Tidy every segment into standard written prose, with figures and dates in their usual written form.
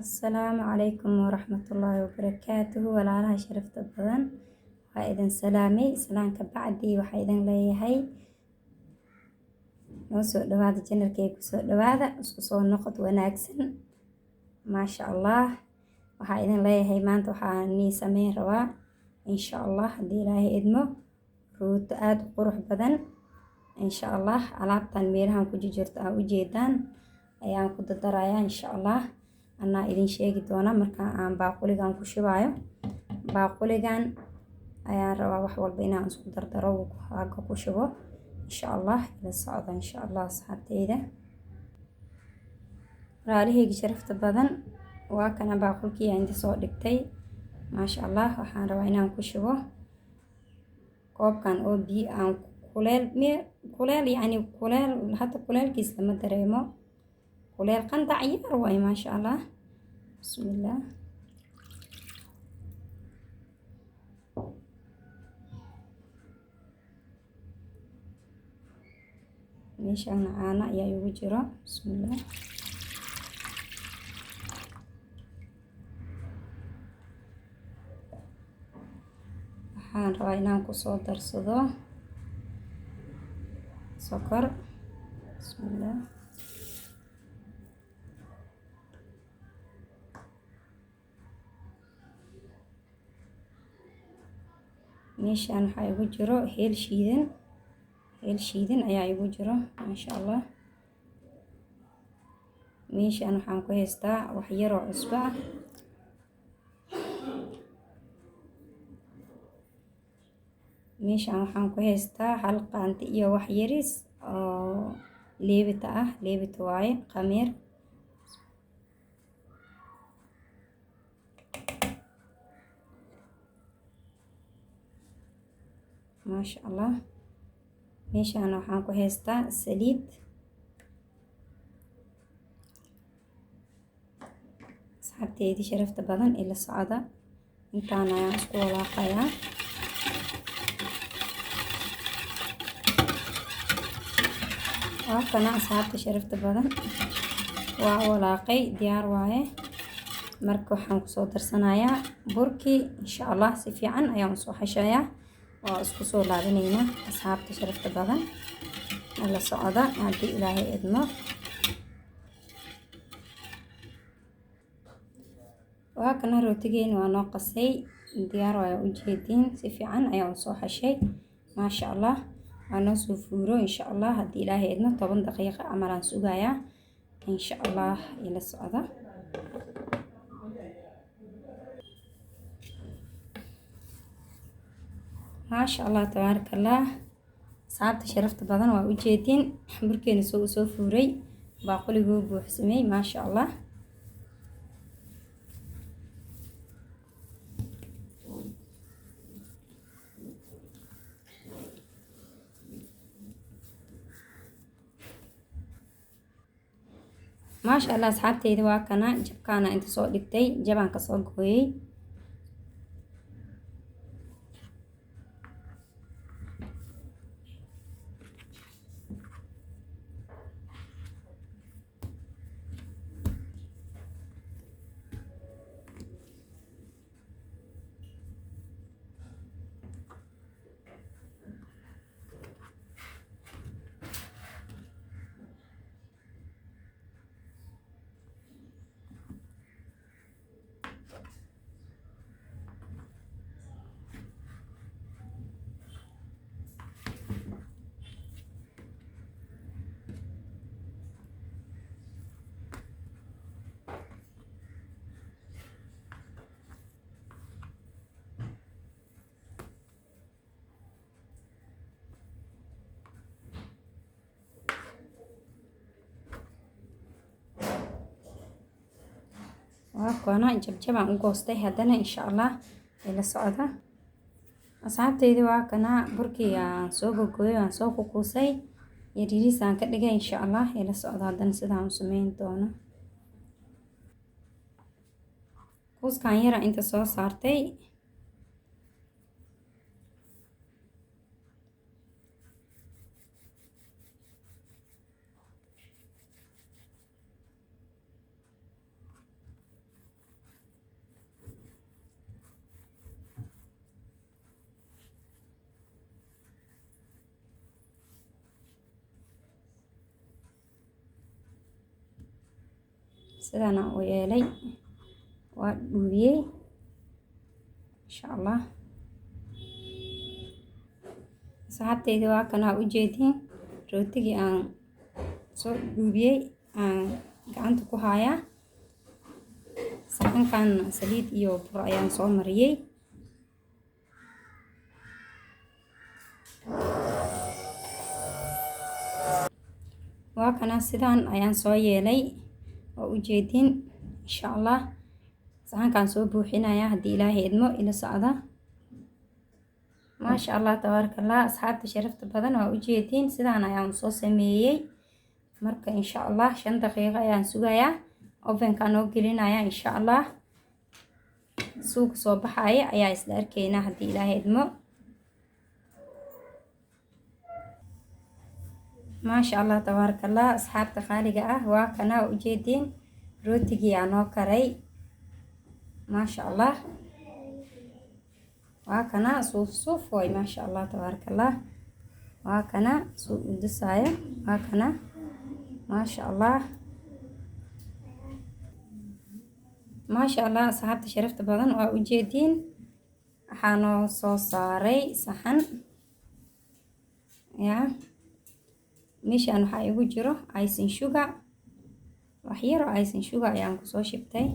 Asalaamu calaykum waraxmatullaahi wabarakaatuhu. Walaalaha sharafta badan, waa idin salaamay. Salaanka bacdi waxaa idin leeyahay noo soo dhawaada janalkayga, kusoo dhawaada, isku soo noqod wanaagsan. Maasha Allah. Waxaa idin leeyahay maanta waxaa nii sameyn rabaa insha Allah haddii ilaahay idmo rooti aad u qurux badan. insha Allah alaabtan meelahan ku jirto aa u jeedaan ayaan ku dardarayaa insha Allah. anaa idin sheegi doona marka aan baaquligan ku shubayo. Baaquligan ayaan rabaa wax walba inaan isku dardaro haga ku shubo insha Allah. ila socda insha Allah asxaabteyda. walaalahayga sharafta badan, waa kana baaqulkii aan inta soo dhigtay. maasha Allah. waxaan rabaa inaan ku shubo koobkan oo biyo aan kuleel yani kuleel hadda kuleelkiis lama dareemo, kuleel qandac yar waay. maasha Allah. bismillah. meeshaan caano ayaa igu jiro. bismillah. waxaan rabaa inaan kusoo darsado sokor. bismillah. meeshaan waxaa igu jiro heel shiidan ayaa igu jiro. maasha Allah. meeshaan waxaan ku haystaa wax yaroo cusbo ah. meeshaan waxaan ku haystaa hal qaanti iyo wax yaris oo leebita ah. leebita waaye qamiir. maasha Allah. meeshaan waxaan ku haystaa saliid. asxaabteydii sharafta badan ila socda. intaan ayaan isku walaaqayaa. waa kana asxaabta sharafta badan, waa walaaqay diyaar waaye. marka waxaan kusoo darsanayaa burkii insha Allah. si fiican ayaan usoo xashayaa. waa isku soo laabanaynaa asxaabta sharafta badan la socda haddii ilaahay idmo. waa kana rootigeena waa noo qasay diyaar waa u jeediin. si fiican ayaan usoo xashay. maasha Allah. waa noo soo fuuro insha Allah haddii ilaahay idmo 10 daqiiqo amalaan sugayaa insha Allah. ila socda. maasha Allah tabaarakallah. asxaabta sharafta badan waa u jeediin burkeena soo fuuray, baaquliguu buuxsamay. maasha Allah. maasha Allah asxaabteyda, waa kana jabkaana inta soo dhigtay, jabaan ka soo gooyay. waa kana jabjabaan u goostay haddana insha Allah. ila socda asxaabteyda. waa kana burkii aan soo gogooyay, aan soo kukusay yariisaan ka dhigay insha Allah. ila socda haddana sidaan u sameyn doono. kuuskan yara inta soo saartay. sidana u yeelay waa dhuubiyey insha allah. asxaabteyda waa kana u jeedin rootigii aan soo dhuubiyey aan gacanta ku hayaa. saxankan saliid iyo bur ayaan soo mariyey. waa kana sidaan ayaan soo yeelay oo u jeedin insha allah. saxankan soo buuxinaya haddii ilaahay idmo ila socda. maasha allah tabaarakallah. asxaabta sharafta badan waa u jeedin sidaan ayaan soo sameeyey. marka insha allah 5 daqiiqo ayaan sugayaa. ovenka noo gelinaya insha allah. suuq soo baxaya ayaa isla arkaynaa haddii ilaahay idmo. maasha allah tabaarakallah. asxaabta qaaliga ah waa kana u jeedin rootigii aan noo karay. maasha allah waa kana suuf suuf way maasha allah tabaarakallah. waa kana suuf udusaya waa kana maasha allah. maasha allah asxaabta sharafta badan waa u jeedin waxaa noo soo saaray saxan yaa. meeshaan waxaa igu jiro icing sugar. wax yar oo icing sugar ayaan ku soo shibtay.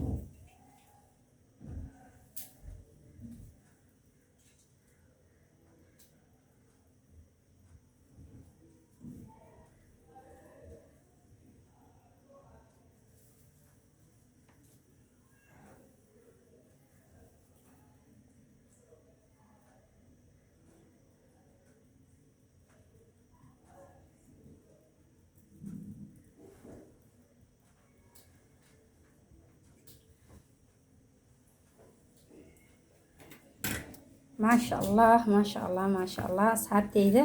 maasha allah maasha allah maasha allah. asxaabteyda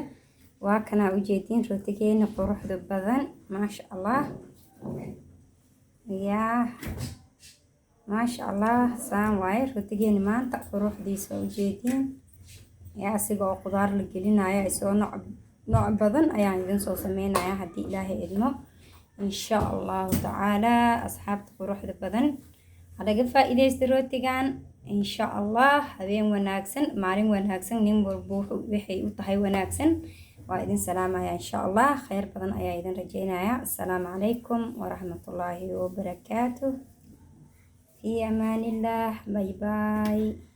waa kana u jeedin rootigeena quruxda badan maasha allah yaa. maasha allah saan waaye rootigeena maanta quruxdiisa u jeedin yaa. asigoo qudaar la gelinayo isoo nooc badan ayaan idin soo sameynaya haddii ilaahay idmo insha allahu tacaala. asxaabta quruxda badan halaga faa'iideysta rootigan insha allah. habeen wanaagsan maalin wanaagsan nin walbo waxay u tahay wanaagsan. waa idin salaamaya insha allah. khayr badan ayaa idin rajeynaya. assalaamu calaykum waraxmatullaahi wabarakaatuh. fi amaanillah. bye bye.